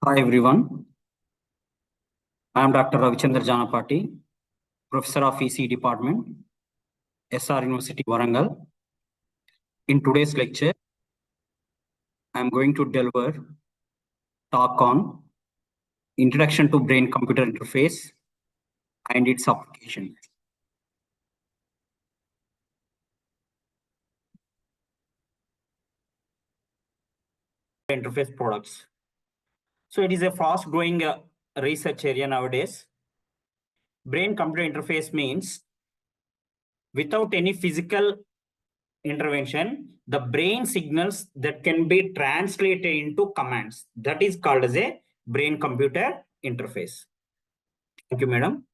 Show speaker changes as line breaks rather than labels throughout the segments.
Hi everyone, I am Dr. Ravichandra Janapati, Professor of EC Department, SR University, Warangal. In today's lecture, I am going to deliver talk on Introduction to Brain-Computer Interface and its application. Interface products. So it is a fast-growing research area nowadays. Brain-computer interface means without any physical intervention, the brain signals that can be translated into commands. That is called as a brain-computer interface. Thank you, madam.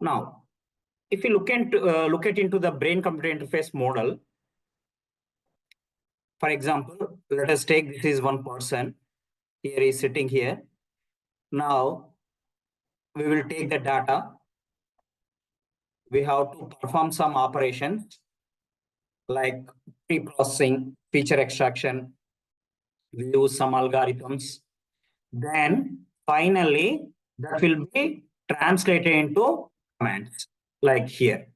Now, if you look into the brain-computer interface model, for example, let us take this is one person. Here is sitting here. Now, we will take the data. We have to perform some operations like pre-processing, feature extraction. We use some algorithms. Then finally, that will be translated into commands like here.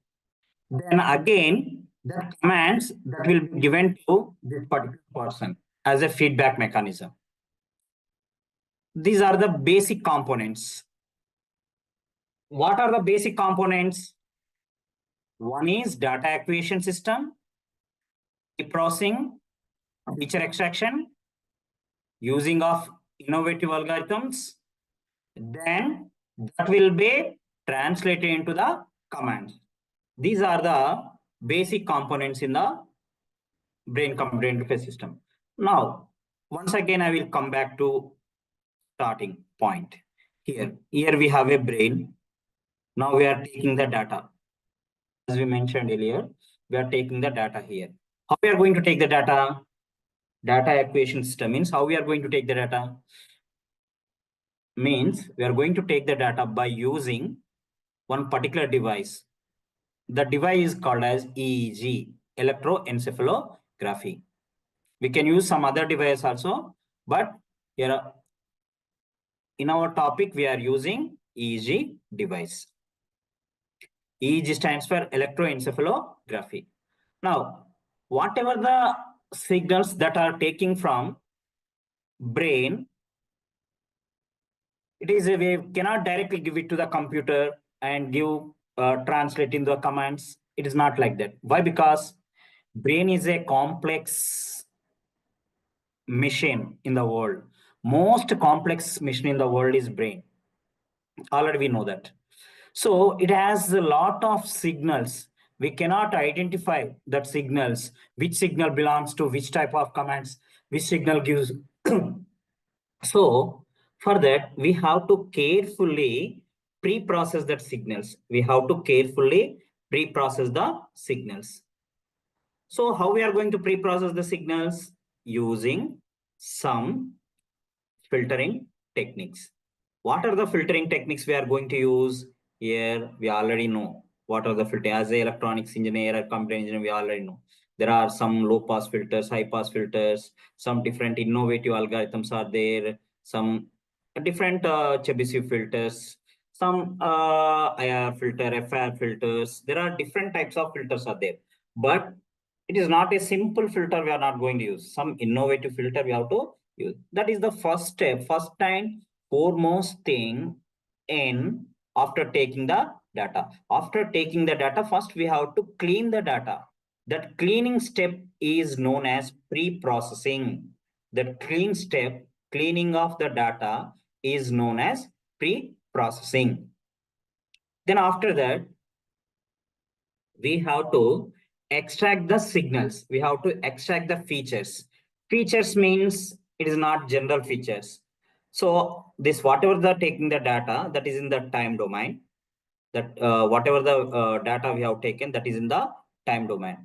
Then again, the commands that will be given to this particular person as a feedback mechanism. These are the basic components. What are the basic components? One is data acquisition system, processing, feature extraction, using of innovative algorithms. Then that will be translated into the commands. These are the basic components in the brain-computer interface system. Now, once again, I will come back to starting point. Here we have a brain. Now we are taking the data. As we mentioned earlier, we are taking the data here. How we are going to take the data? Data acquisition system means how we are going to take the data? Means we are going to take the data by using one particular device. The device is called as EEG, electroencephalography. We can use some other device also, but here in our topic, we are using EEG device. EEG stands for electroencephalography. Now, whatever the signals that are taking from brain, it is a way cannot directly give it to the computer and give translate in the commands. It is not like that. Why? Because brain is a complex machine in the world. Most complex machine in the world is brain. Already we know that. So it has a lot of signals. We cannot identify that signals, which signal belongs to which type of commands, which signal gives. So for that, we have to carefully pre-process that signals. We have to carefully pre-process the signals. So how we are going to pre-process the signals? Using some filtering techniques. What are the filtering techniques we are going to use? Here, we already know what are the filtering. As an electronics engineer or computer engineer, we already know. There are some low-pass filters, high-pass filters, some different innovative algorithms are there, some different Chebyshev filters, some IR filter, FR filters. There are different types of filters are there. But it is not a simple filter we are not going to use. Some innovative filter we have to use. That is the first step, first time, foremost thing in after taking the data. After taking the data, first we have to clean the data. That cleaning step is known as pre-processing. That clean step, cleaning of the data, is known as pre-processing. Then after that, we have to extract the signals. We have to extract the features. Features means it is not general features. So this whatever the taking the data that is in the time domain, that whatever the data we have taken that is in the time domain.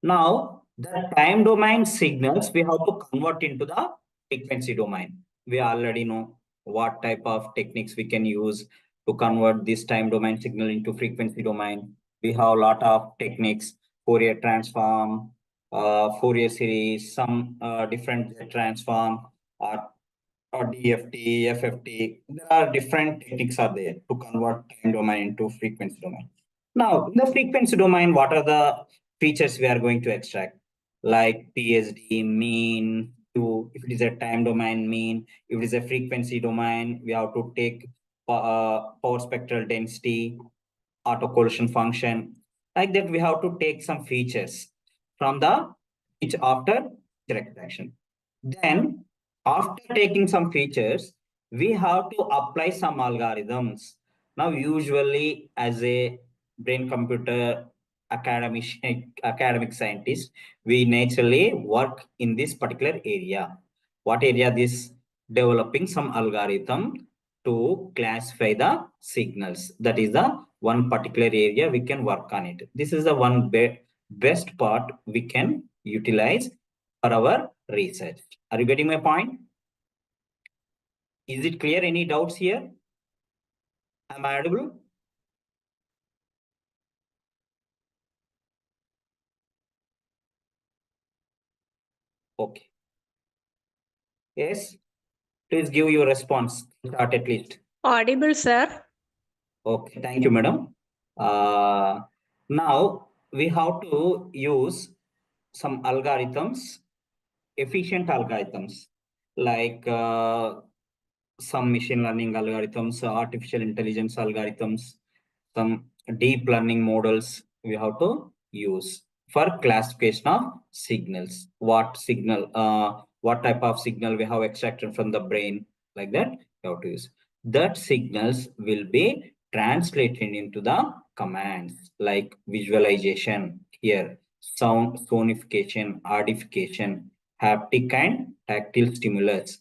Now the time domain signals we have to convert into the frequency domain. We already know what type of techniques we can use to convert this time domain signal into frequency domain. We have a lot of techniques, Fourier transform, Fourier series, some different transform, or or DFT, FFT. There are different techniques are there to convert time domain into frequency domain. Now, in the frequency domain, what are the features we are going to extract? Like PSD, mean, if it is a time domain, mean, if it is a frequency domain, we have to take power spectral density, autocorrelation function. Like that, we have to take some features from the each after extraction. Then, after taking some features, we have to apply some algorithms. Now, usually, as a brain computer academic scientist, we naturally work in this particular area. What area? This developing some algorithm to classify the signals. That is the one particular area we can work on it. This is the one best part we can utilize for our research. Are you getting my point? Is it clear? Any doubts here? Am I audible? Okay. Yes. Please give your response. Start at least.
Audible, sir.
Okay. Thank you, madam. Now we have to use some algorithms, efficient algorithms, like some machine learning algorithms, artificial intelligence algorithms, some deep learning models we have to use for classification of signals. What type of signal we have extracted from the brain, like that, we have to use. That signals will be translated into the commands like visualization here, sound sonification, artification, haptic and tactile stimulus,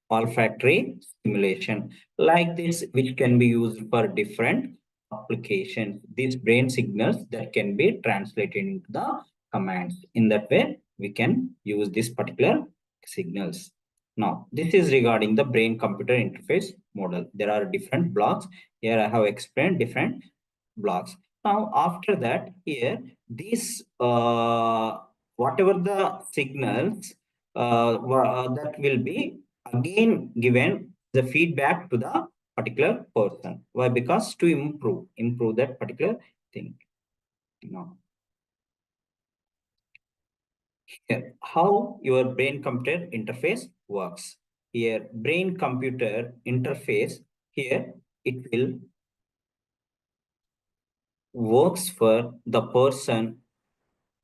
olfactory stimulation, like this, which can be used for different applications. These brain signals that can be translated into the commands. In that way, we can use this particular signals. Now, this is regarding the brain computer interface model. There are different blocks. Here I have explained different blocks. Now, after that, here, these whatever the signals that will be again given the feedback to the particular person. Why? Because to improve that particular thing. Now, here, how your brain computer interface works. Here, brain computer interface, here it will works for the person.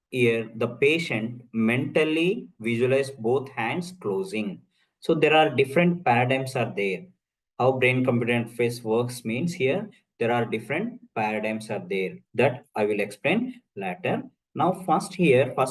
Here, the patient mentally visualize both hands closing. So there are different paradigms are there. How brain computer interface works means here there are different paradigms are there that I will explain later. Now first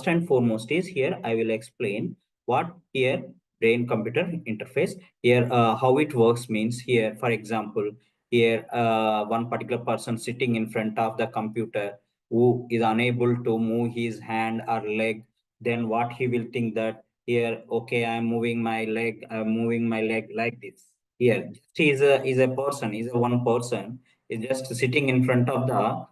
and foremost is here I will explain what here brain computer interface here how it works means here, for example, here one particular person sitting in front of the computer who is unable to move his hand or leg, then what he will think that here, okay, I'm moving my leg like this. Here, he is a person, is a one person, is just sitting in front of the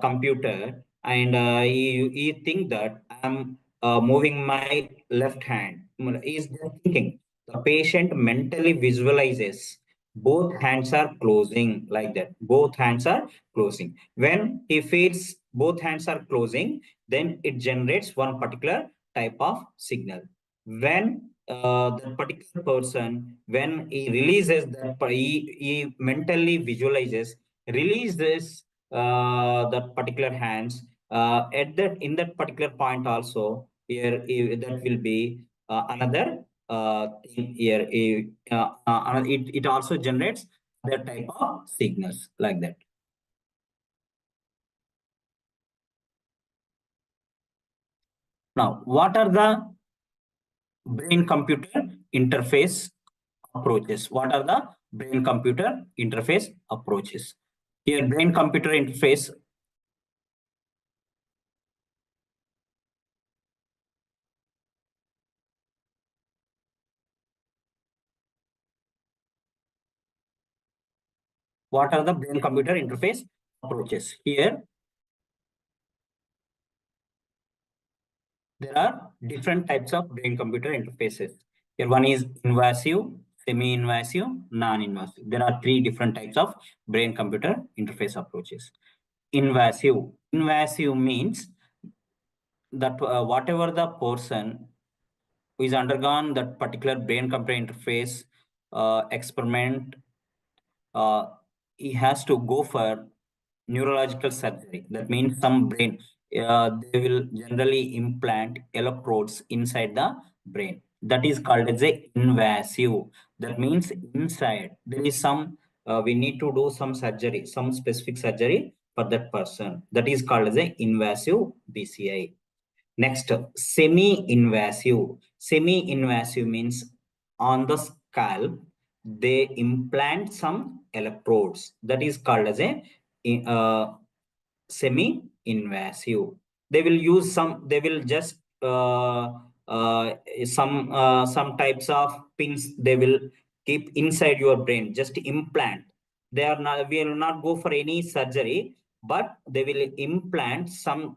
computer, and he think that I'm moving my left hand. Is thinking. The patient mentally visualizes both hands are closing like that. Both hands are closing. When he feels both hands are closing, then it generates one particular type of signal. When that particular person, when he releases that, he mentally visualizes, release this that particular hands at that in that particular point also here that will be another thing here. It also generates that type of signals like that. Now, what are the brain computer interface approaches? What are the brain computer interface approaches? Here, brain computer interface. What are the brain computer interface approaches? Here, there are different types of brain computer interfaces. Here one is invasive, semi-invasive, non-invasive. There are three different types of brain-computer interface approaches. Invasive means that whatever the person who is undergone that particular brain-computer interface experiment, uh, he has to go for neurological surgery. That means some brain. They will generally implant electrodes inside the brain. That is called as a invasive. That means inside there is some. We need to do some surgery, some specific surgery for that person. That is called as a invasive BCI. Next, semi-invasive. Semi-invasive means on the scalp, they implant some electrodes. That is called as a uh, semi-invasive. They will use some, they will just some types of pins they will keep inside your brain, just implant. They are not, we will not go for any surgery, but they will implant some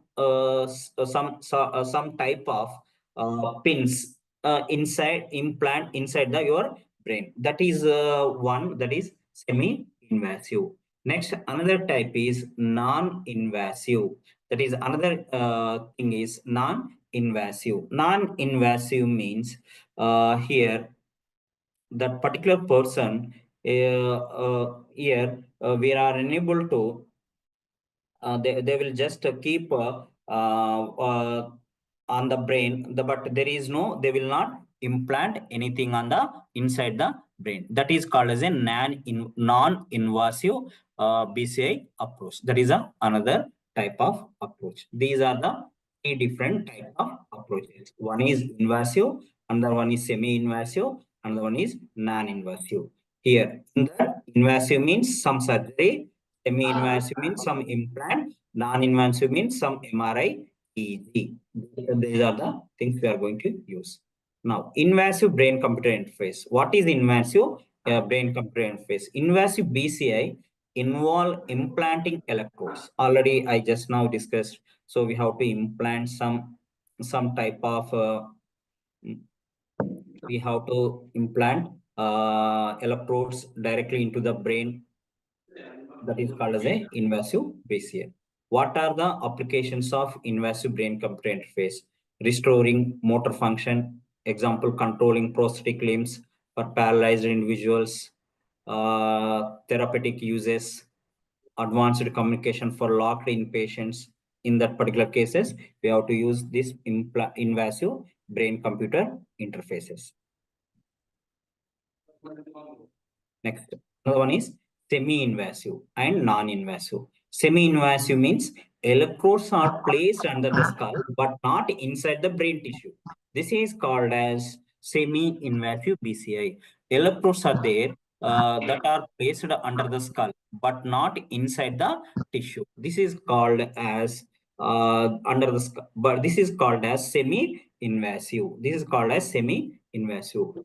type of pins inside, implant inside your brain. That is one, that is semi-invasive. Next, another type is non-invasive. That is another thing is non-invasive. Non-invasive means here that particular person here we are unable to they will just keep on the brain but there is no, they will not implant anything on the inside the brain. That is called as a non-invasive BCI approach. That is another type of approach. These are the three different type of approaches. One is invasive, another one is semi-invasive, another one is non-invasive. Here in the invasive means some surgery, semi-invasive means some implant, non-invasive means some MRI, EEG. These are the things we are going to use. Now, invasive brain-computer interface. What is invasive brain-computer interface? Invasive BCI involve implanting electrodes. Already, I just now discussed. So we have to implant some type of. We have to implant electrodes directly into the brain. That is called as a invasive BCI. What are the applications of invasive brain-computer interface? Restoring motor function, example, controlling prosthetic limbs for paralyzed individuals, therapeutic uses, advanced communication for locked-in patients. In that particular cases, we have to use this invasive brain-computer interfaces. Next, another one is semi-invasive and non-invasive. Semi-invasive means electrodes are placed under the skull but not inside the brain tissue. This is called as semi-invasive BCI. Electrodes are there that are placed under the skull but not inside the tissue. This is called as under the skull, but this is called as semi-invasive. This is called as semi-invasive.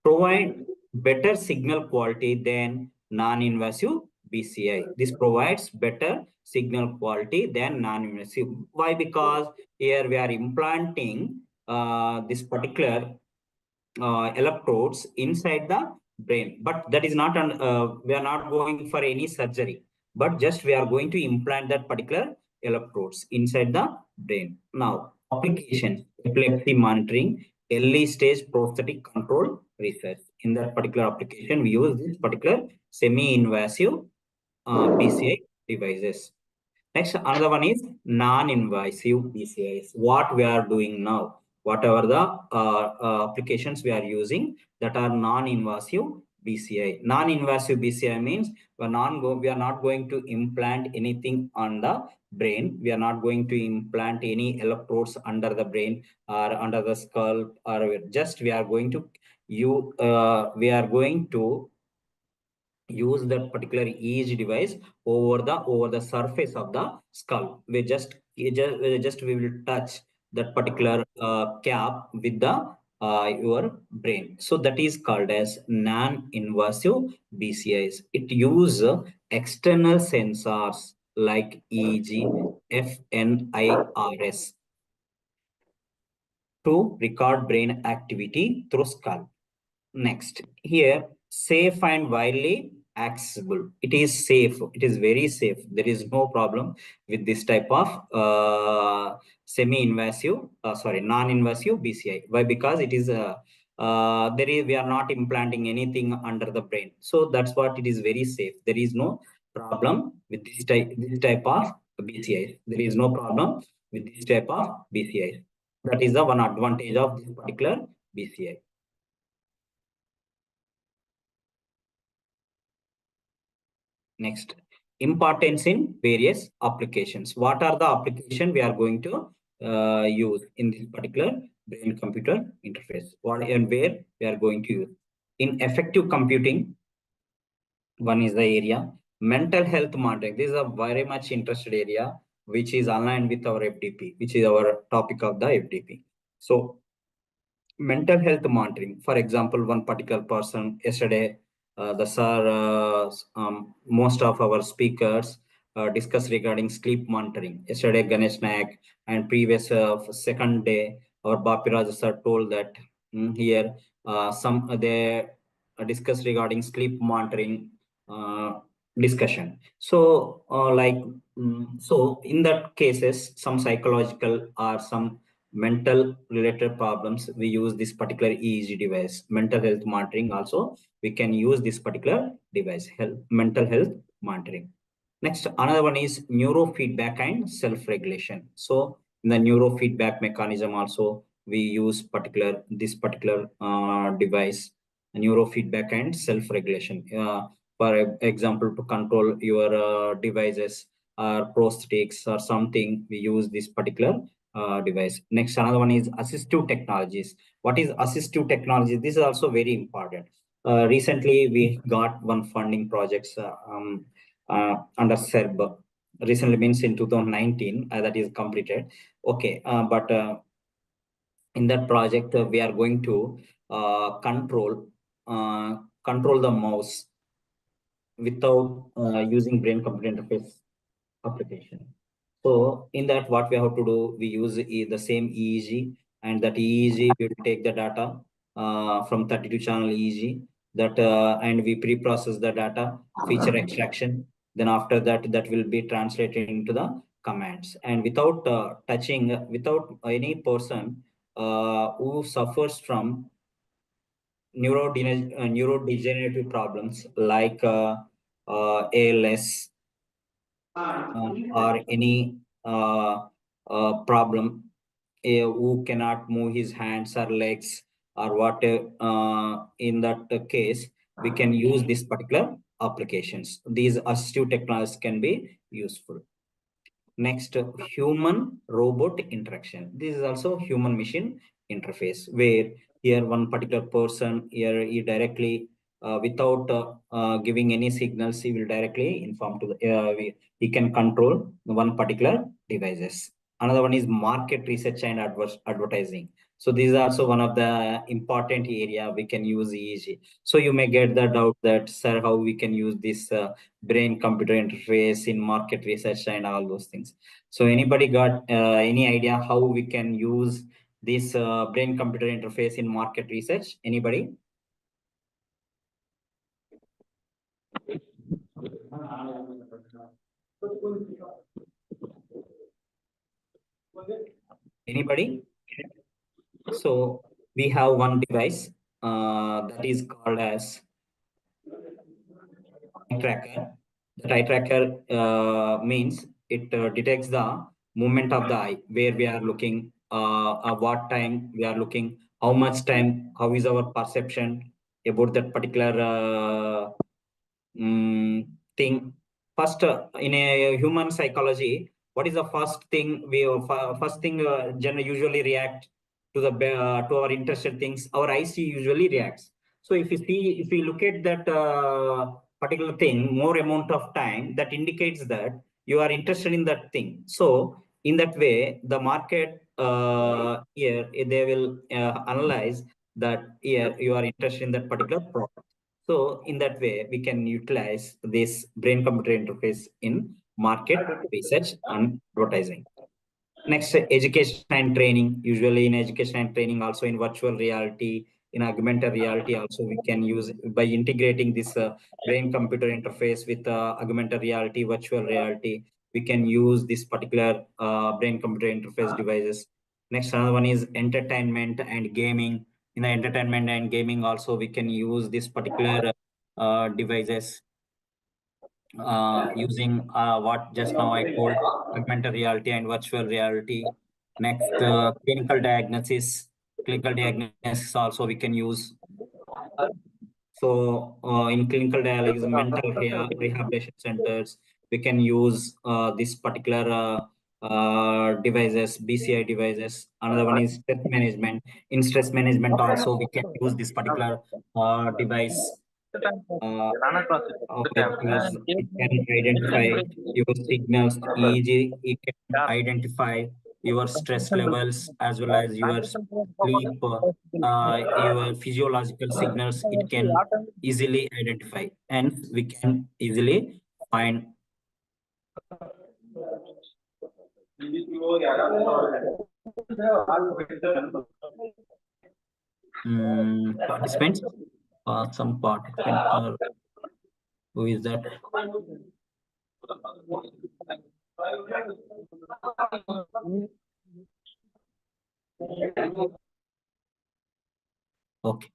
Provide better signal quality than non-invasive BCI. This provides better signal quality than non-invasive. Why? Because here we are implanting this particular electrodes inside the brain, but that is not we are not going for any surgery, but just we are going to implant that particular electrodes inside the brain. Now, application: epilepsy monitoring, early stage prosthetic control research. In that particular application, we use this particular semi-invasive BCI devices. Next, another one is non-invasive BCIs. What we are doing now, whatever the applications we are using that are non-invasive BCI. Non-invasive BCI means we are not going to implant anything on the brain. We are not going to implant any electrodes under the brain or under the skull, or just we are going to we are going to use that particular EEG device over the surface of the skull. We will touch that particular cap with the your brain. So that is called as non-invasive BCIs. It use external sensors like EEG, FNIRS to record brain activity through skull. Next, here, safe and widely accessible. It is safe. It is very safe. There is no problem with this type of semi-invasive, non-invasive BCI. Why? Because it is we are not implanting anything under the brain. So that's what it is very safe. There is no problem with this type of BCI. There is no problem with this type of BCI. That is the one advantage of this particular BCI. Next, importance in various applications. What are the application we are going to use in this particular brain-computer interface? What and where we are going to use? In effective computing, one is the area. Mental health monitoring. This is a very much interested area, which is aligned with our FDP, which is our topic of the FDP. So mental health monitoring. For example, one particular person yesterday, the sir, most of our speakers discussed regarding sleep monitoring. Yesterday, Ganesh Nayak, and previous second day, our Bapiraj sir told that here some they discussed regarding sleep monitoring discussion. So, so in that cases, some psychological or some mental related problems, we use this particular EEG device. Mental health monitoring also, we can use this particular device, mental health monitoring. Next, another one is neurofeedback and self-regulation. So in the neurofeedback mechanism also, we use this particular device, neurofeedback and self-regulation. For example, to control your devices or prosthetics or something, we use this particular device. Next, another one is assistive technologies. What is assistive technology? This is also very important. Recently, we got one funding projects under SERB. Recently means in 2019, that is completed. Okay, but in that project, we are going to control the mouse without using brain-computer interface application. So in that, what we have to do, we use the same EEG, and that EEG will take the data from 32 channel EEG, and we pre-process the data, feature extraction. Then after that, that will be translated into the commands, and without without any person who suffers from neurodegenerative problems like ALS, or any problem, who cannot move his hands or legs or what, in that case, we can use this particular applications. These assistive technologies can be useful. Next, human robot interaction. This is also human machine interface, where here one particular person here, he directly without giving any signals, he will directly inform to the he can control one particular devices. Another one is market research and advertising. So this is also one of the important area we can use EEG. So you may get the doubt that, sir, how we can use this brain computer interface in market research and all those things. So anybody got any idea how we can use this brain computer interface in market research? Anybody? Anybody? So we have one device that is called as eye tracker. That eye tracker means it detects the movement of the eye, where we are looking, what time we are looking, how much time, how is our perception about that particular thing. First, in a human psychology, what is the first thing usually react to to our interested things? Our eyes usually reacts. So if you look at that particular thing more amount of time, that indicates that you are interested in that thing. So in that way, the market here, they will analyze that here you are interested in that particular product. So in that way, we can utilize this brain computer interface in market research and advertising. Next, education and training. Usually in education and training, also in virtual reality, in augmented reality, also we can use by integrating this brain-computer interface with augmented reality, virtual reality. We can use this particular brain-computer interface devices. Next, another one is entertainment and gaming. In the entertainment and gaming, also we can use this particular devices using what just now I told, augmented reality and virtual reality. Next, clinical diagnosis. Clinical diagnosis also we can use. So in clinical dialysis, mental rehabilitation centers, we can use this particular devices, BCI devices. Another one is stress management. In stress management also, we can use this particular device uh, because it can identify your signals, EEG, it can identify your stress levels as well as your sleep, your physiological signals. It can easily identify, and we can easily find participants. Some participants are, who is that? Okay.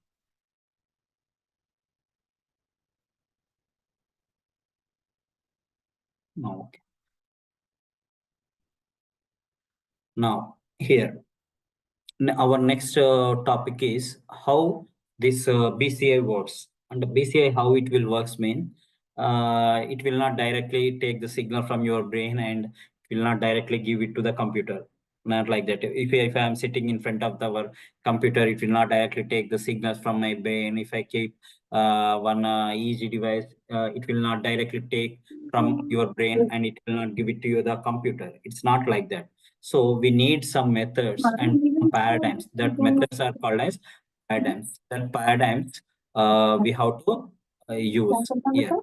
No, okay. Now here, our next topic is how this BCI works. And the BCI, how it will works mean, it will not directly take the signal from your brain and it will not directly give it to the computer. Not like that. If I am sitting in front of our computer, it will not directly take the signals from my brain. If I keep one EEG device, it will not directly take from your brain and it will not give it to you the computer. It's not like that. So we need some methods and some paradigms. That methods are called as paradigms. That paradigms we have to use here.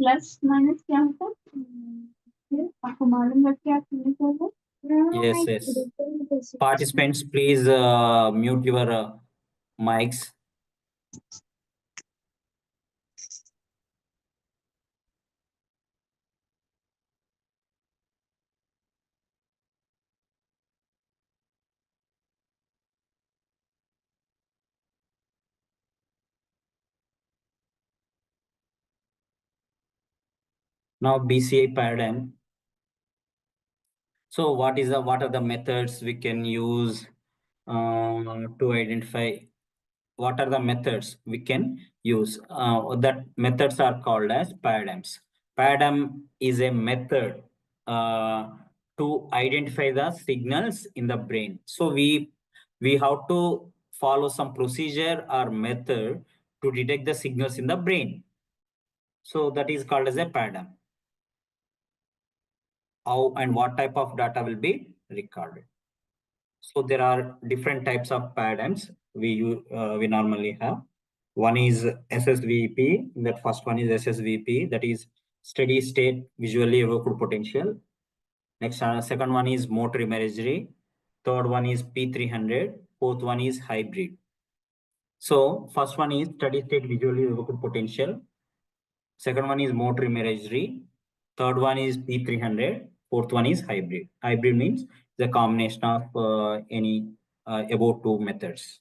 Plus minus क्या होता है? फिर आपको मालूम है क्या करना चाहिए?
Yes, yes. Participants, please mute your mics. Now BCI paradigm. So what are the methods we can use to identify? What are the methods we can use? That methods are called as paradigms. Paradigm is a method to identify the signals in the brain. So we have to follow some procedure or method to detect the signals in the brain. So that is called as a paradigm. How and what type of data will be recorded? So there are different types of paradigms we normally have. One is SSVEP. That first one is SSVEP. That is steady state visually evoked potential. Next, second one is motor imagery. Third one is P300. Fourth one is hybrid. So first one is steady state visually evoked potential. Second one is motor imagery. Third one is P300. Fourth one is hybrid. Hybrid means the combination of any above two methods.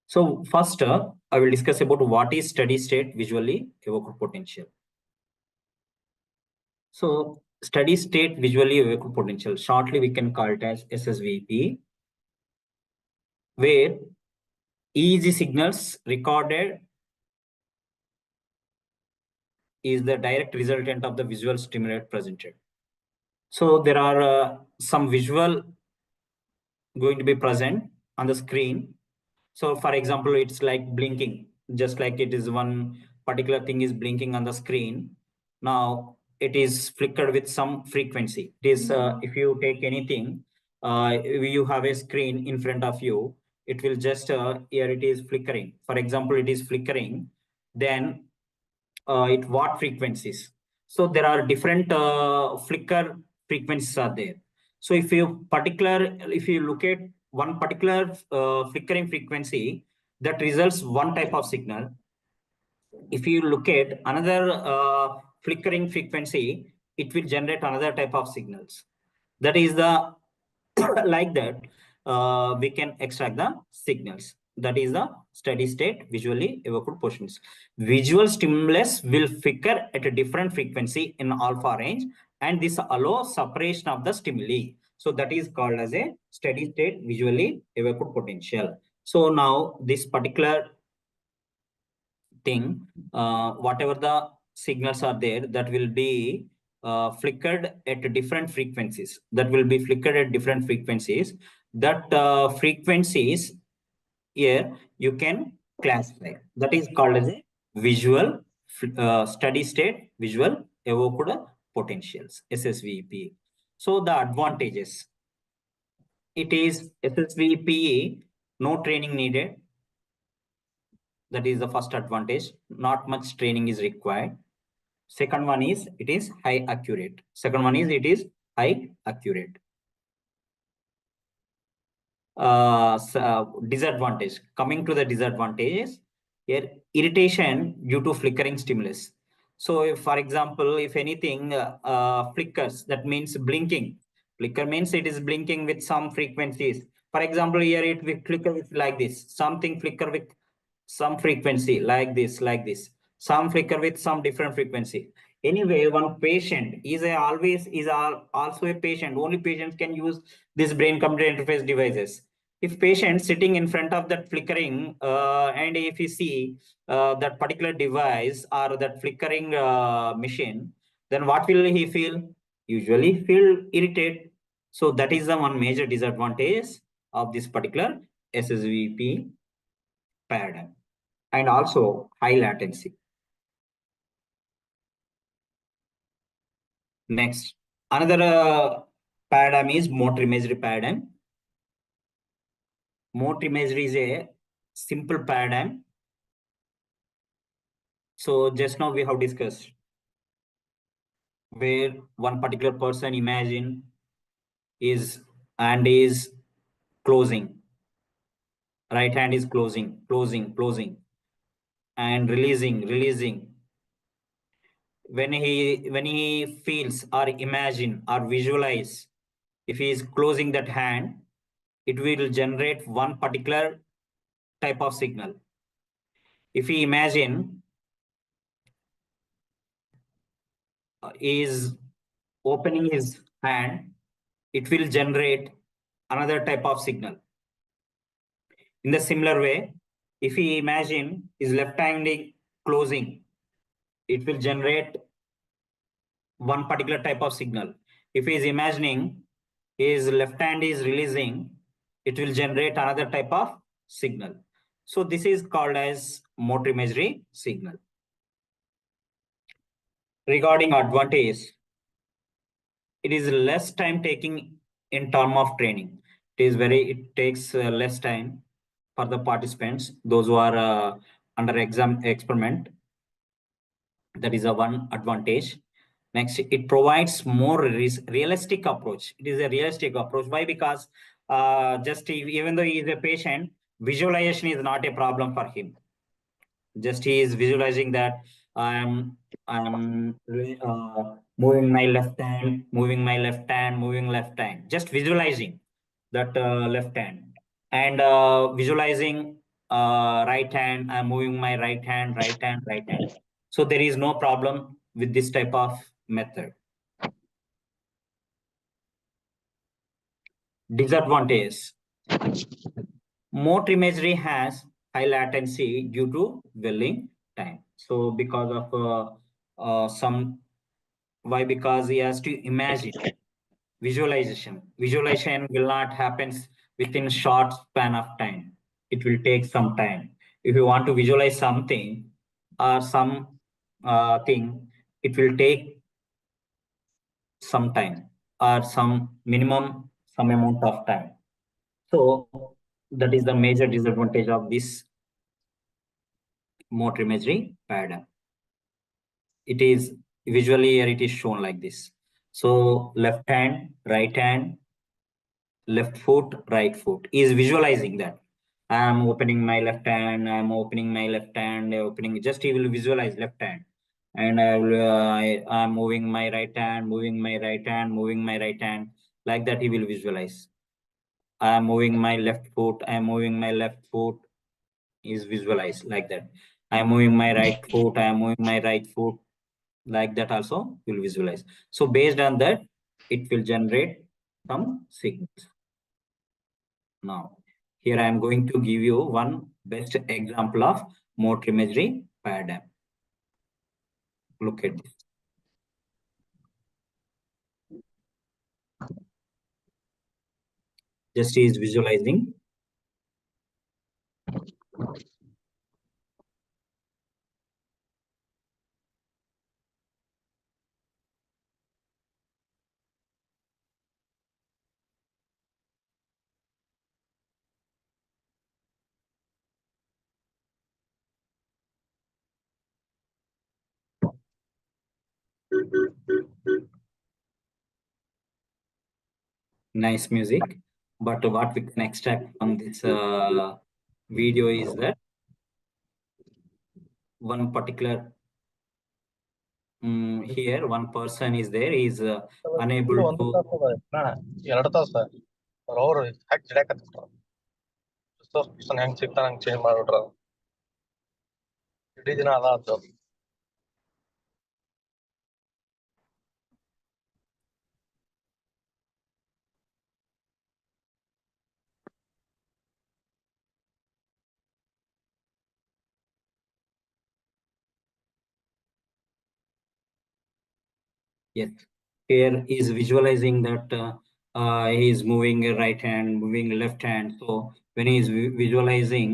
So first, I will discuss about what is steady state visually evoked potential. So steady state visually evoked potential, shortly we can call it as SSVEP, where EEG signals recorded is the direct resultant of the visual stimuli presented. So there are some visual going to be present on the screen. So for example, it's like blinking, just like it is one particular thing is blinking on the screen. Now it is flickered with some frequency. It is, if you take anything, you have a screen in front of you, it will just, here it is flickering. For example, it is flickering, then it what frequencies. So there are different flicker frequencies are there. So if you look at one particular flickering frequency, that results one type of signal. If you look at another flickering frequency, it will generate another type of signals. That is the like that we can extract the signals. That is the steady state visually evoked portions. Visual stimulus will flicker at a different frequency in alpha range, and this allows separation of the stimuli. So that is called as a steady state visually evoked potential. So now this particular thing, whatever the signals are there, that will be flickered at different frequencies. That will be flickered at different frequencies. That frequencies here you can classify. That is called as a visual steady state visual evoked potentials, SSVEP. So the advantages, it is SSVEP, no training needed. That is the first advantage. Not much training is required. Second one is it is high accurate. Second one is it is high accurate. Disadvantage. Coming to the disadvantages, here irritation due to flickering stimulus. So, if, for example, if anything flickers, that means blinking. Flicker means it is blinking with some frequencies. For example, here it will flicker with like this. Something flicker with some frequency like this, like this. Some flicker with some different frequency. Anyway, one patient is also a patient. Only patients can use this brain-computer interface devices. If patient sitting in front of that flickering and if you see that particular device or that flickering machine, then what will he feel? Usually feel irritated. So that is the one major disadvantage of this particular SSVP paradigm, and also high latency. Next, another paradigm is motor imagery paradigm. Motor imagery is a simple paradigm. So just now we have discussed where one particular person imagine is closing. Right hand is closing, and releasing. When he feels or imagine or visualize, if he is closing that hand, it will generate one particular type of signal. If he imagine is opening his hand, it will generate another type of signal. In the similar way, if he imagine his left hand closing, it will generate one particular type of signal. If he is imagining his left hand is releasing, it will generate another type of signal. So this is called as motor imagery signal. Regarding advantage, it is less time taking in term of training. It takes less time for the participants, those who are under experiment. That is a one advantage. Next, it provides more realistic approach. It is a realistic approach. Why? Because even though he is a patient, visualization is not a problem for him. Just he is visualizing that I'm moving my left hand, moving left hand. Just visualizing that left hand, and visualizing right hand. I'm moving my right hand, right hand, right hand. So there is no problem with this type of method. Disadvantage: motor imagery has high latency due to dwelling time. So because of some, why? Because he has to imagine. Visualization will not happen within short span of time. It will take some time. If you want to visualize something or some thing, it will take some time or some minimum some amount of time. So that is the major disadvantage of this motor imagery paradigm. It is visually here, it is shown like this. So left hand, right hand, left foot, right foot. He is visualizing that. I am opening my left hand, I am opening my left hand, opening, just he will visualize left hand. And I am moving my right hand, moving my right hand, moving my right hand. Like that, he will visualize. I am moving my left foot, I am moving my left foot, is visualized like that. I am moving my right foot, I am moving my right foot, like that also will visualize. So based on that, it will generate some signals. Now, here I am going to give you one best example of motor imagery paradigm. Look at this. Just is visualizing. Nice music. But what we can extract from this video is that one particular here one person is there, is unable to.
ಎರಡು ತಾಸ ಅವ್ರು ಹಾಕಿ ಹಿಡ್ಯಾಕತ್ತಿರ್ತಾರ ಹೆಂಗ್ ಸಿಗ್ತಾನ ಹಂಗ್ change ಮಾಡ್ಬಿಟ್ರ ಇಡೀ ದಿನ ಅದ ಆತು
Yes, here is visualizing that he is moving a right hand, moving left hand. So when he is visualizing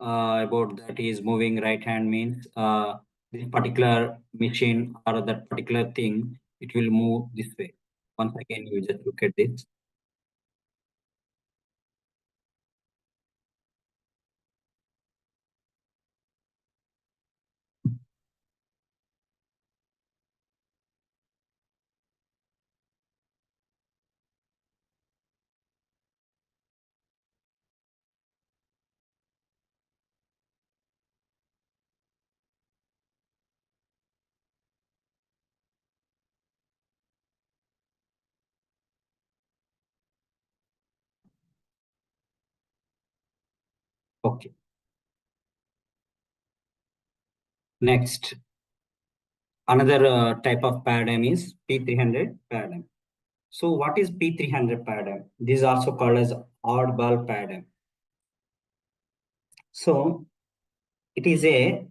about that he is moving right hand, means this particular machine or that particular thing, it will move this way. Once again, you just look at this. Okay. Next, another type of paradigm is P300 paradigm. So what is P300 paradigm? This is also called as oddball paradigm. So it is a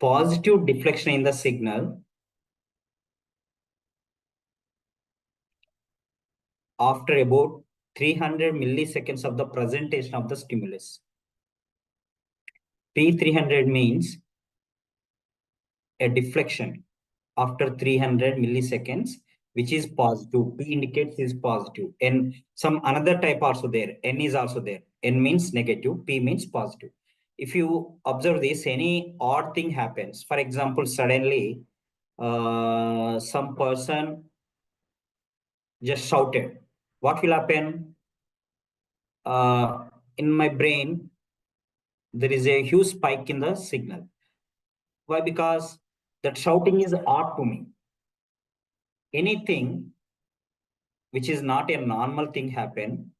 positive deflection in the signal after about 300 milliseconds of the presentation of the stimulus. P300 means a deflection after 300 milliseconds, which is positive. P indicates is positive. And some another type also there. N is also there. N means negative. P means positive. If you observe this, any odd thing happens. For example, suddenly some person just shouted. What will happen? In my brain, there is a huge spike in the signal. Why? Because that shouting is odd to me. Anything which is not a normal thing happen,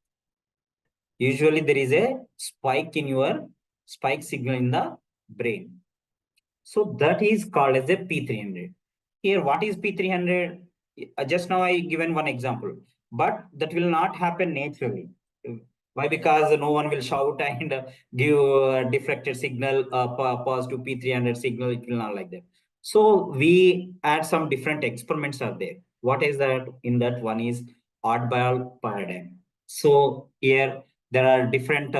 usually there is a spike in your spike signal in the brain. So that is called as a P300. Here, what is P300? Just now I given one example, but that will not happen naturally. Why? Because no one will shout and give a diffracted signal, positive P300 signal. It will not like that. So we add some different experiments are there. What is that? In that one is oddball paradigm. So here there are different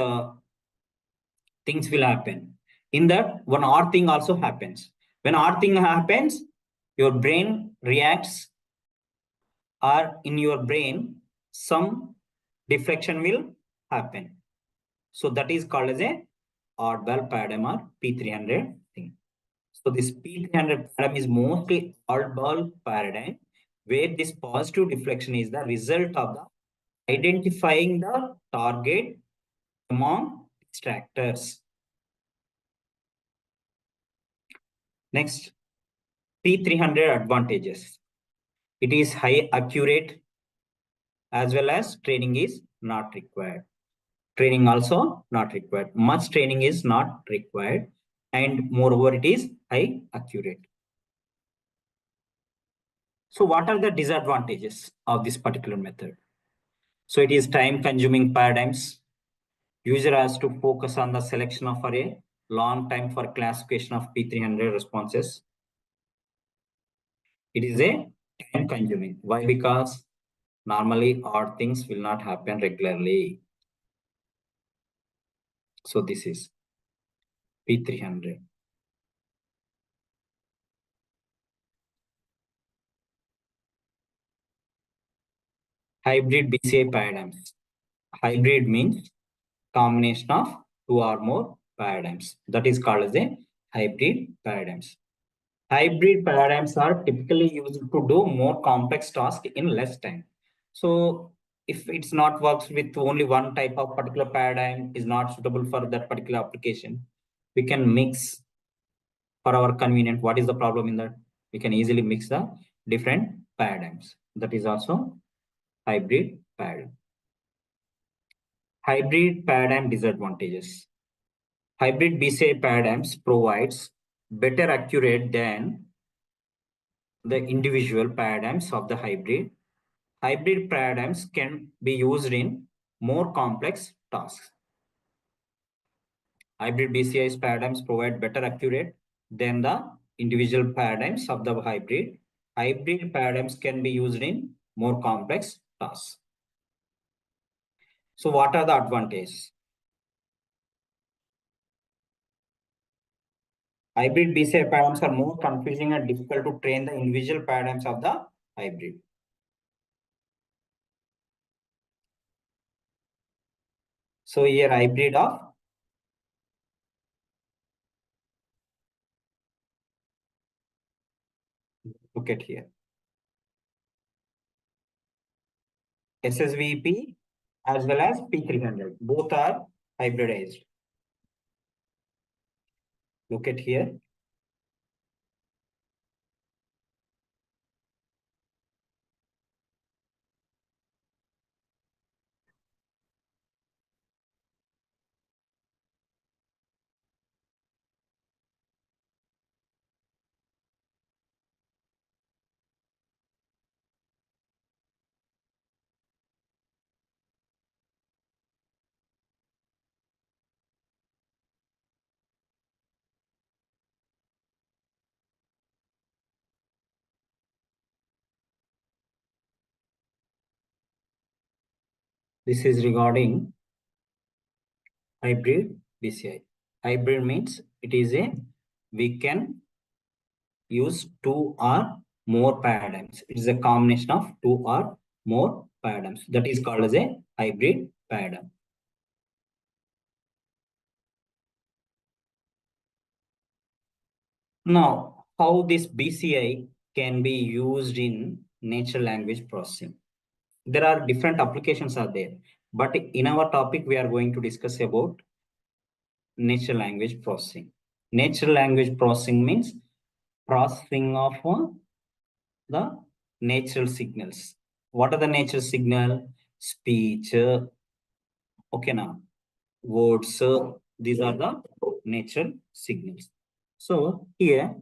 things will happen. In that, one odd thing also happens. When odd thing happens, your brain reacts, or in your brain, some deflection will happen. So that is called as a oddball paradigm or P300 thing. So this P300 paradigm is mostly oddball paradigm, where this positive deflection is the result of the Identifying the target among distractors. Next, P300 advantages. It is high accurate as well as training is not required. Training also not required. Much training is not required, and moreover it is high accurate. So what are the disadvantages of this particular method? So it is time consuming paradigms. User has to focus on the selection of array, long time for classification of P300 responses. It is a time consuming. Why? Because normally odd things will not happen regularly. So this is P300. Hybrid BCI paradigms. Hybrid means combination of two or more paradigms. That is called as a hybrid paradigms. Hybrid paradigms are typically used to do more complex tasks in less time. So if it's not works with only one type of particular paradigm is not suitable for that particular application, we can mix for our convenient. What is the problem in that? We can easily mix the different paradigms. That is also hybrid paradigm. Hybrid paradigm disadvantages. Hybrid BCI paradigms provides better accurate than the individual paradigms of the hybrid. Hybrid paradigms can be used in more complex tasks. Hybrid BCI paradigms provide better accurate than the individual paradigms of the hybrid. Hybrid paradigms can be used in more complex tasks. So what are the advantages? Hybrid BCI paradigms are more confusing and difficult to train the individual paradigms of the hybrid. So here hybrid of look at here. SSVEP as well as P300. Both are hybridized. Look at here. This is regarding hybrid BCI. Hybrid means it is we can use two or more paradigms. It is a combination of two or more paradigms. That is called as a hybrid paradigm. Now, how this BCI can be used in natural language processing? There are different applications are there, but in our topic, we are going to discuss about natural language processing. Natural language processing means processing of the natural signals. What are the natural signal? Speech, okay now, words, these are the natural signals. So here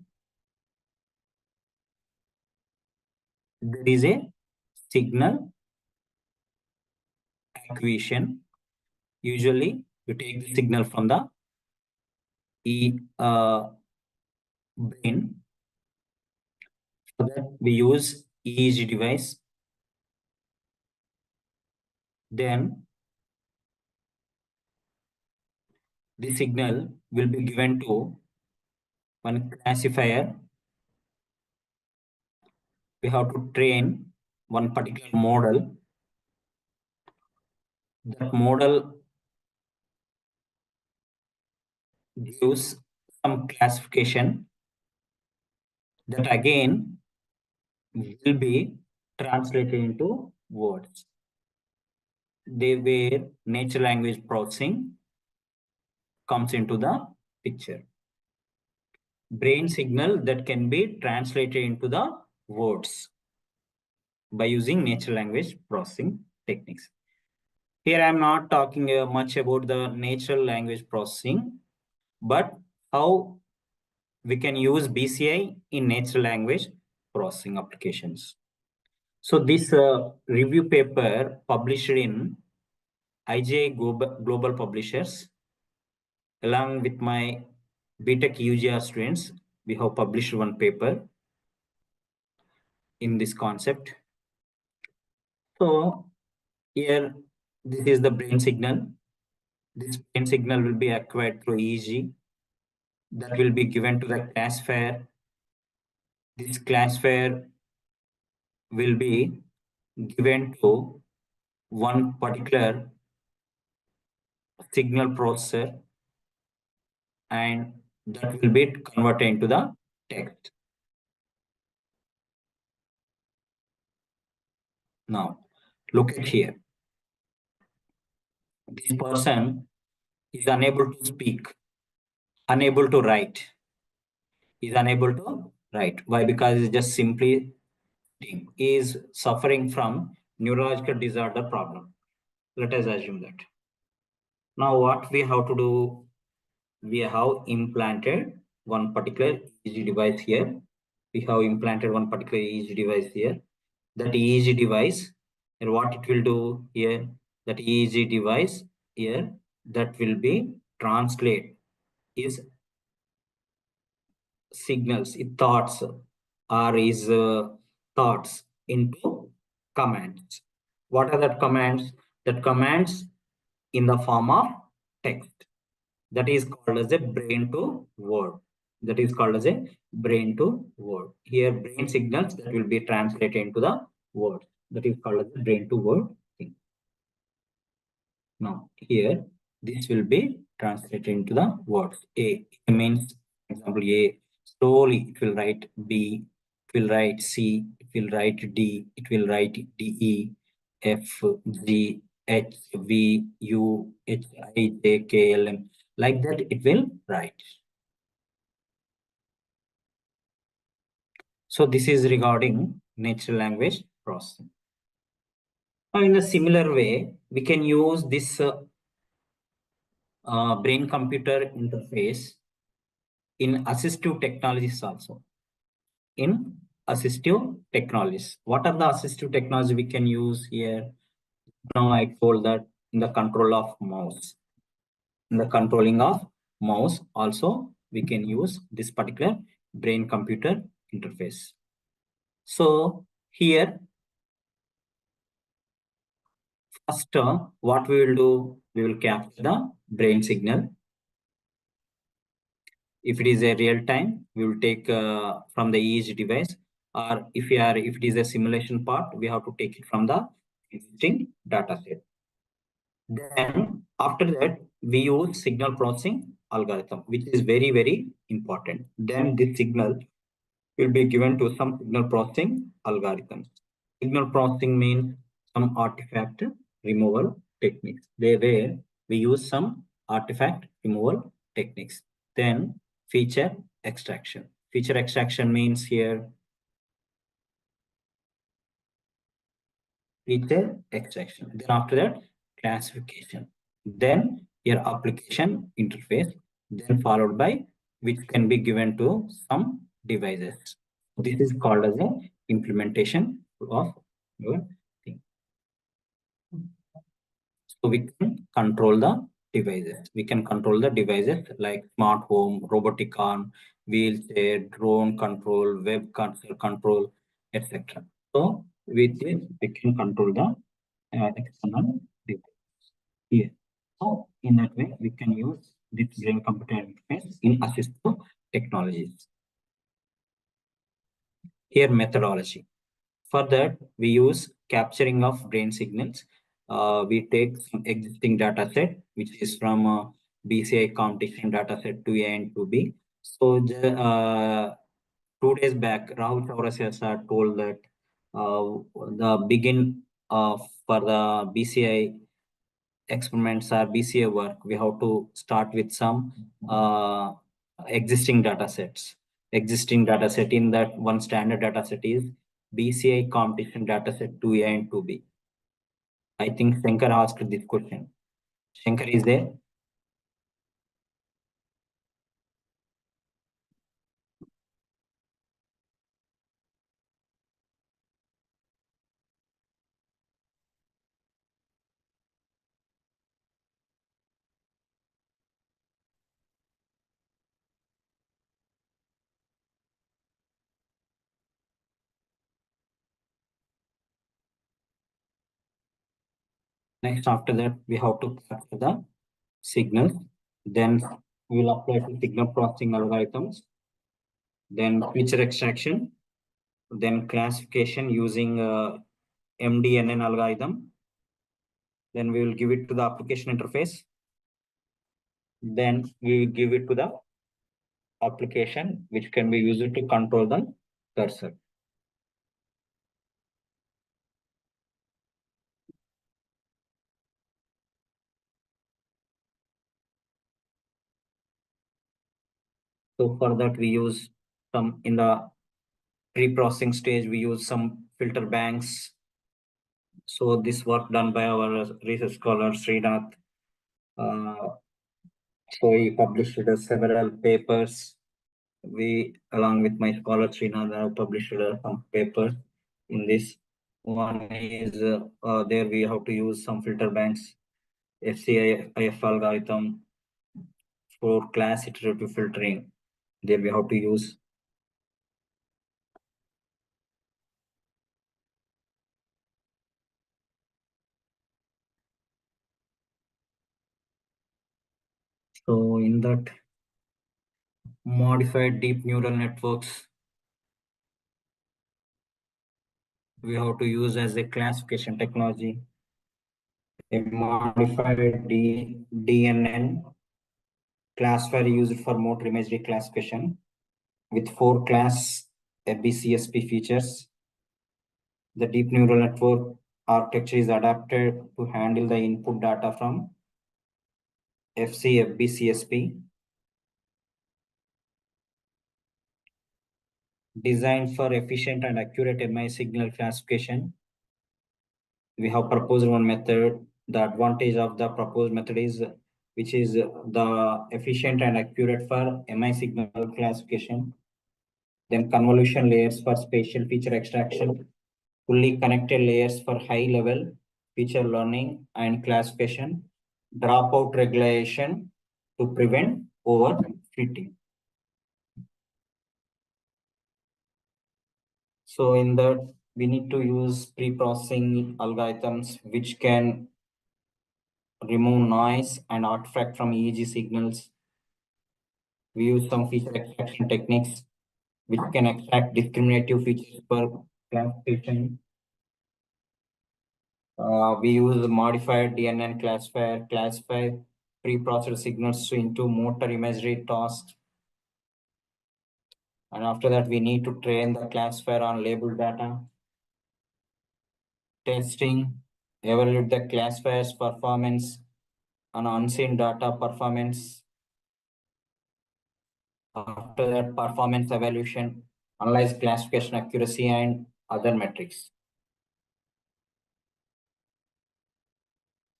there is a signal acquisition. Usually you take the signal from the brain. For that we use EEG device. Then the signal will be given to one classifier. We have to train one particular model. That model gives some classification that again will be translated into words. where natural language processing comes into the picture. Brain signal that can be translated into the words by using natural language processing techniques. Here I am not talking much about the natural language processing, but how we can use BCI in natural language processing applications. So this review paper published in IGI Global Publishers, along with my BTech UGR students, we have published one paper in this concept. So here, this is the brain signal. This brain signal will be acquired through EEG that will be given to the classifier. This classifier will be given to one particular signal processor, and that will be converted into the text. Now, look at here. This person is unable to speak, unable to write. Is unable to write. Why? Because it's just simply is suffering from neurological disorder problem. Let us assume that. Now, what we have to do? We have implanted one particular EEG device here. We have implanted one particular EEG device here. That EEG device, and what it will do here, that EEG device here, that will be translate is signals, thoughts, or is thoughts into commands. What are that commands? That commands in the form of text. That is called as a brain to word. That is called as a brain to word. Here, brain signals that will be translated into the word. That is called as a brain to word thing. Now, here, this will be translated into the words. A means, for example, A. Slowly, it will write B. It will write C. It will write D. It will write D, E, F, G, H, V, U, H, I, J, K, L, M. Like that, it will write. So this is regarding natural language processing. Now, in a similar way, we can use this brain-computer interface in assistive technologies also. In assistive technologies, what are the assistive technologies we can use here? Now I told that in the control of mouse. In the controlling of mouse also, we can use this particular brain-computer interface. So here, first, what we will do, we will capture the brain signal. If it is a real time, we will take from the EEG device, or if it is a simulation part, we have to take it from the existing data set. Then after that, we use signal processing algorithm, which is very, very important. Then this signal will be given to some signal processing algorithms. Signal processing means some artifact removal techniques. Where we use some artifact removal techniques. Then feature extraction. Feature extraction means here feature extraction. Then after that, classification. Then your application interface. Then followed by which can be given to some devices. This is called as a implementation of your thing. So we can control the devices. We can control the devices like smart home, robotic arm, wheelchair, drone control, web console control, etc. So with this, we can control the external devices here. So in that way, we can use this brain computer interface in assistive technologies. Here methodology. For that, we use capturing of brain signals. We take some existing data set, which is from BCI competition data set 2A and 2B. So 2 days back, Rahul Chaurasia sir told that the begin for the BCI experiments or BCA work, we have to start with some existing data sets. Existing data set, in that one standard data set is BCI competition data set 2A and 2B. I think Shankar asked this question. Shankar is there? Next, after that, we have to capture the signals. Then we will apply to signal processing algorithms. Then feature extraction. Then classification using MDNN algorithm. Then we will give it to the application interface. Then we will give it to the application, which can be used to control the cursor. So for that, we use some, in the pre-processing stage, we use some filter banks. So this work done by our research scholar Srinath. So he published several papers. We, along with my scholar Srinath, have published some papers in this. One is there we have to use some filter banks, FCIF algorithm for class iterative filtering. There we have to use. So in that, modified deep neural networks, we have to use as a classification technology. A modified DNN classifier used for motor imagery classification with 4 class FBCSP features. The deep neural network architecture is adapted to handle the input data from FBCSP, designed for efficient and accurate MI signal classification. We have proposed one method. The advantage of the proposed method is, which is the efficient and accurate for MI signal classification. Then convolution layers for spatial feature extraction, fully connected layers for high level feature learning and classification, dropout regulation to prevent overfitting. So in that, we need to use pre-processing algorithms which can remove noise and artifact from EEG signals. We use some feature extraction techniques which can extract discriminative features for classification. We use modified DNN classifier, classify pre-processed signals into motor imagery tasks. And after that, we need to train the classifier on labeled data. Testing, evaluate the classifier's performance on unseen data performance. After that, performance evaluation, analyze classification accuracy and other metrics.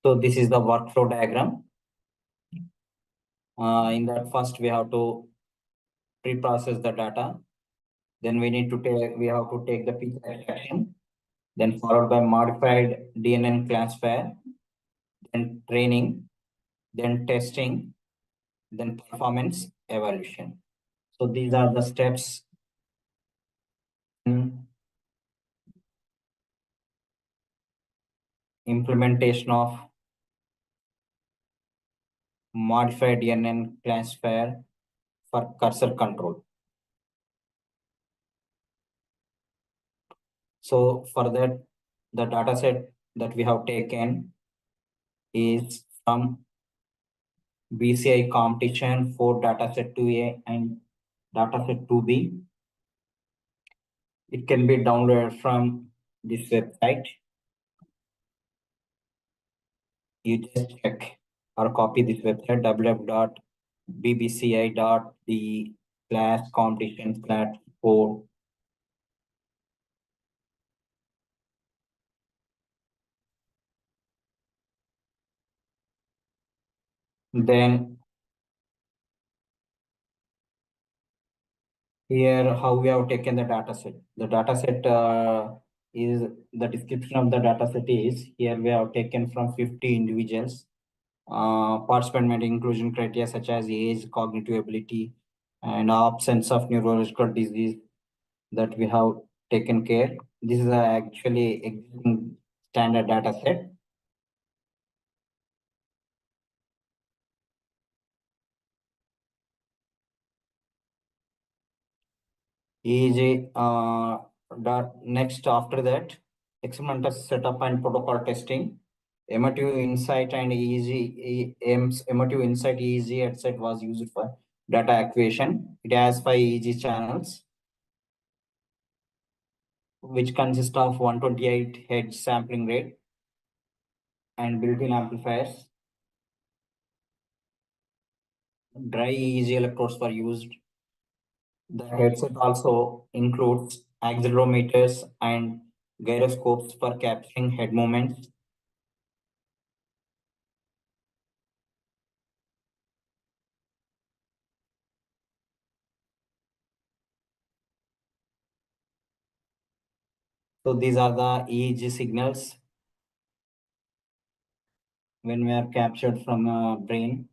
So this is the workflow diagram. In that, first we have to pre-process the data. Then we have to take the feature extraction. Then followed by modified DNN classifier. Then training. Then testing. Then performance evaluation. So these are the steps in implementation of modified DNN classifier for cursor control. So for that, the data set that we have taken is from BCI competition for dataset 2A and dataset 2B. It can be downloaded from this website. you just check or copy this website www.bbci.de/competition/sport. Then here how we have taken the dataset. The dataset is the description of the dataset is here we have taken from 50 individuals. Participant met inclusion criteria such as age, cognitive ability, and absence of neurological disease that we have taken care. This is actually existing standard data set. EEG, next after that, experimental setup and protocol testing. Emotive insight and EEG, emotive insight EEG headset was used for data acquisition. It has 5 EEG channels, which consist of 128 Hz sampling rate and built-in amplifiers. Dry EEG electrodes were used. The headset also includes accelerometers and gyroscopes for capturing head movements. So these are the EEG signals when we are captured from a brain.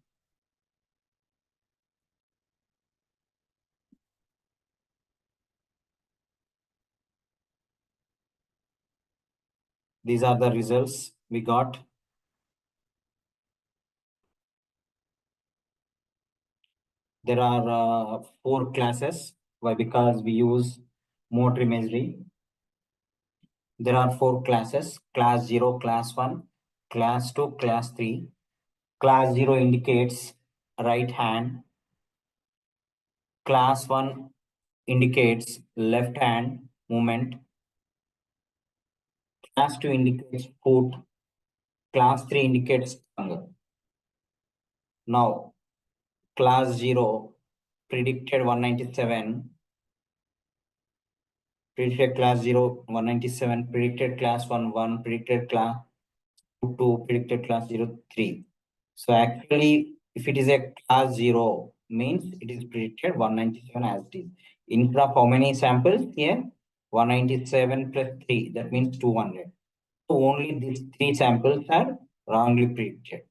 These are the results we got. There are 4 classes. Why? Because we use motor imagery. There are 4 classes: class 0, class 1, class 2, class 3. Class 0 indicates right hand. Class 1 indicates left hand movement. Class 2 indicates foot. Class 3 indicates tongue. Now, class 0 predicted 197. Predicted class 0, 197. Predicted class 1, 1. Predicted class 2, 2. Predicted class 0, 3. So actually, if it is a class 0, means it is predicted 197 as it is. Instead of how many samples here? 197 plus 3, that means 200. So only these 3 samples are wrongly predicted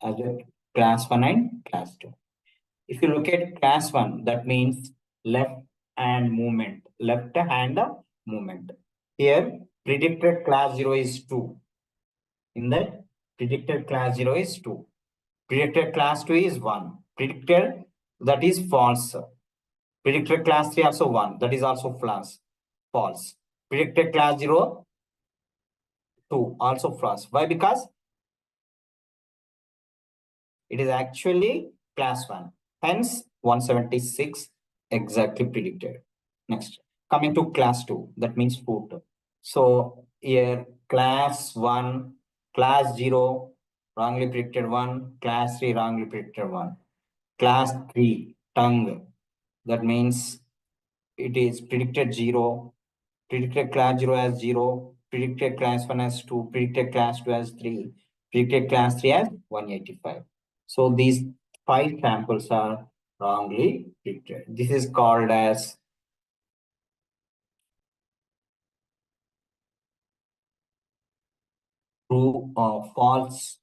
as a class 1 and class 2. If you look at class 1, that means left hand movement, left hand movement. Here, predicted class 0 is 2. In that, predicted class 0 is 2. Predicted class 2 is 1. Predicted, that is false. Predicted class 3 also 1. That is also false. Predicted class 0, 2, also false. Why? Because it is actually class 1. Hence, 176 exactly predicted. Next, coming to class 2, that means foot. So here, class 1, class 0, wrongly predicted 1, class 3, wrongly predicted 1. Class 3, tongue, that means it is predicted 0, predicted class 0 as 0, predicted class 1 as 2, predicted class 2 as 3, predicted class 3 as 185. So these 5 samples are wrongly predicted. This is called as true or false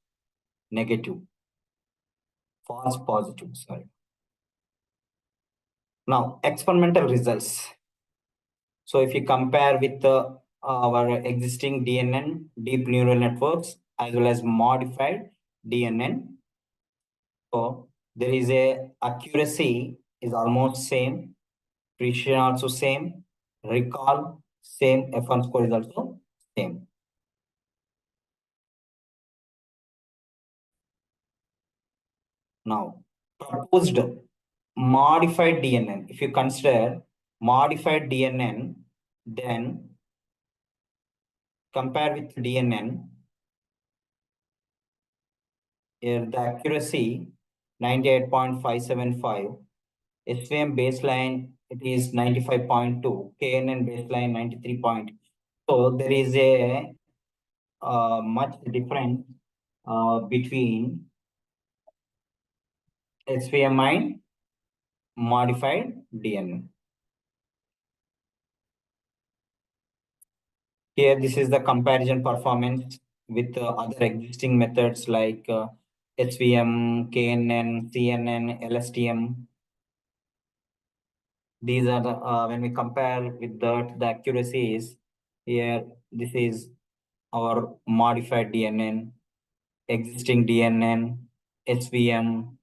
negative, false positive, sorry. Now, experimental results. So if you compare with our existing DNN, deep neural networks, as well as modified DNN, so there is a accuracy is almost same, precision also same, recall same, F1 score is also same. Now, proposed modified DNN. If you consider modified DNN, then compare with DNN, Here the accuracy 98.575. SVM baseline it is 95.2. KNN baseline 93. So there is a much difference between SVM and modified DNA. Here, this is the comparison performance with other existing methods like SVM, KNN, CNN, LSTM. These are the, when we compare with that, the accuracy is here, this is our modified DNN, existing DNN, SVM,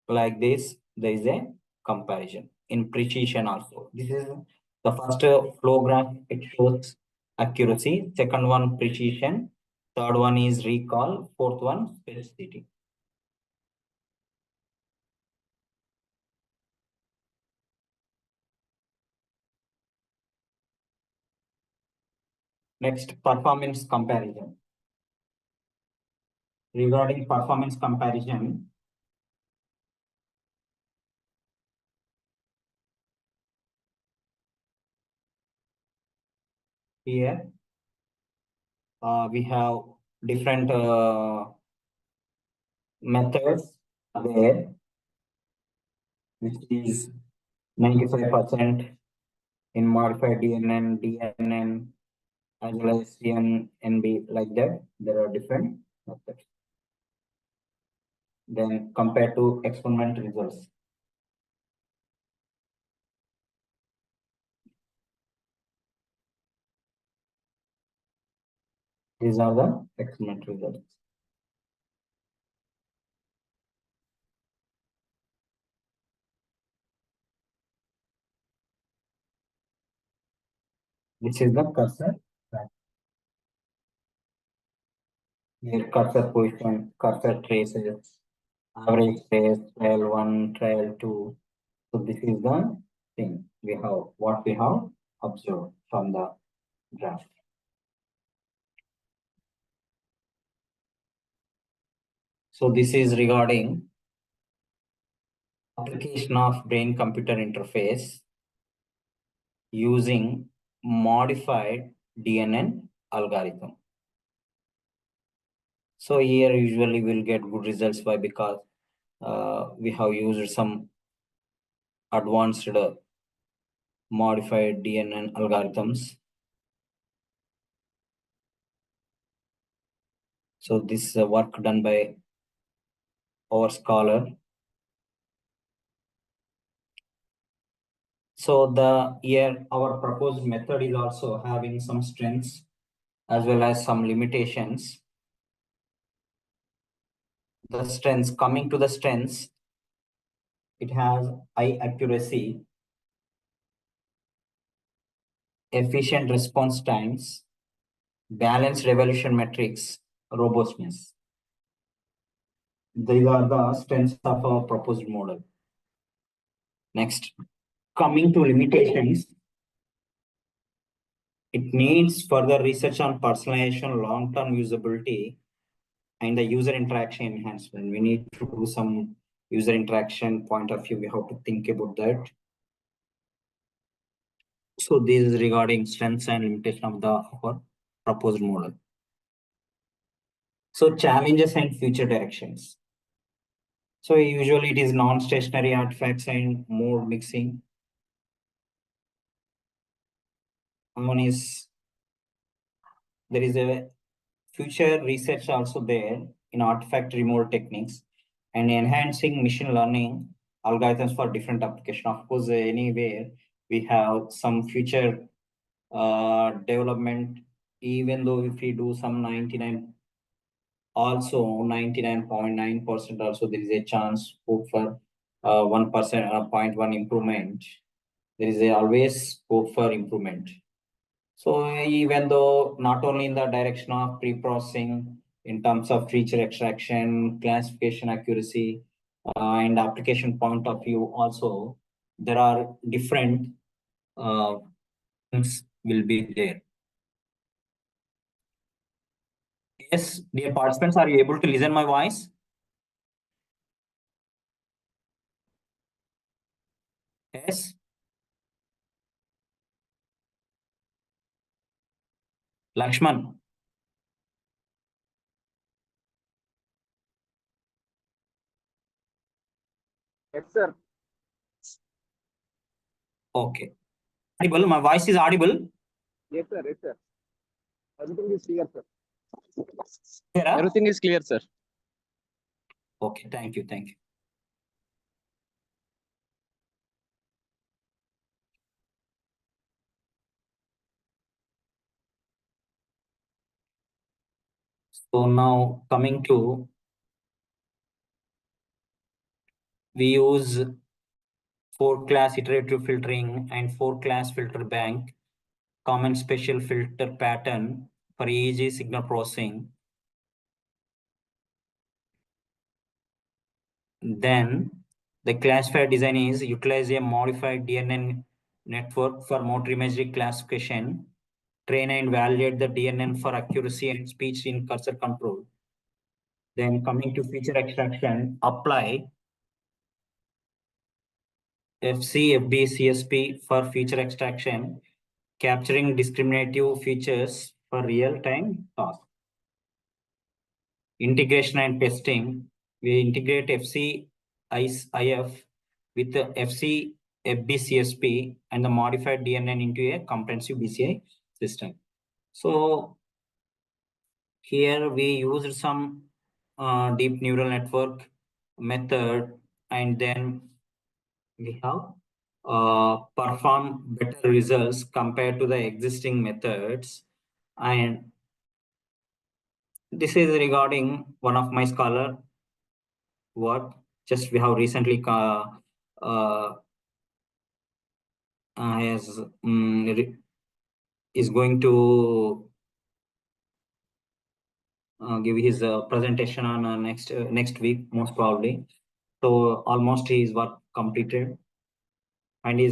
like this, there is a comparison in precision also. This is the first flow graph, it shows accuracy, second one precision, third one is recall, fourth one specificity. Next, performance comparison. Regarding performance comparison, here we have different methods there, which is 95% in modified DNN, DNN, as well as CNNB, like that. There are different methods. Then compared to experiment results. These are the experiment results. This is the cursor. Here cursor position, cursor traces, average trace, trial 1, trial 2. So this is the thing we have, what we have observed from the graph. So this is regarding application of brain-computer interface using modified DNN algorithm. So here usually we'll get good results. Why? Because we have used some advanced modified DNN algorithms. So this is work done by our scholar. So the here our proposed method is also having some strengths as well as some limitations. The strengths, coming to the strengths, it has high accuracy, efficient response times, balanced revolution metrics, robustness. These are the strengths of our proposed model. Next, coming to limitations, it needs further research on personalization, long-term usability, and the user interaction enhancement. We need to do some user interaction point of view. We have to think about that. So this is regarding strengths and limitation of our proposed model. So challenges and future directions. So usually it is non-stationary artifacts and mode mixing. One is there is a future research also there in artifact removal techniques and enhancing machine learning algorithms for different application. Of course, anywhere we have some future development, even though if we do some 99, also 99.9% also there is a chance hope for 1%, 0.1 improvement. There is always scope for improvement. So even though not only in the direction of pre-processing in terms of feature extraction, classification accuracy, and application point of view also, there are different things will be there. Yes, dear participants, are you able to listen my voice? Yes. Lakshman.
Yes, sir.
Okay. Audible. My voice is audible.
Yes, sir. Yes, sir. Everything is clear, sir.
Clear, huh?
Everything is clear, sir.
Okay. Thank you. Thank you. So now coming to, we use 4-class iterative filtering and 4-class filter bank, common special filter pattern for EEG signal processing. Then the classifier design is utilize a modified DNN network for motor imagery classification, train and validate the DNN for accuracy and speech in cursor control. Then coming to feature extraction, apply FB, CSP for feature extraction, capturing discriminative features for real-time task. Integration and testing, we integrate IF with the FBCSP and the modified DNN into a comprehensive BCI system. So here we used some deep neural network method, and then we have performed better results compared to the existing methods. And this is regarding one of my scholar work. Just we have recently is going to give his presentation on next week most probably. So almost his work completed and is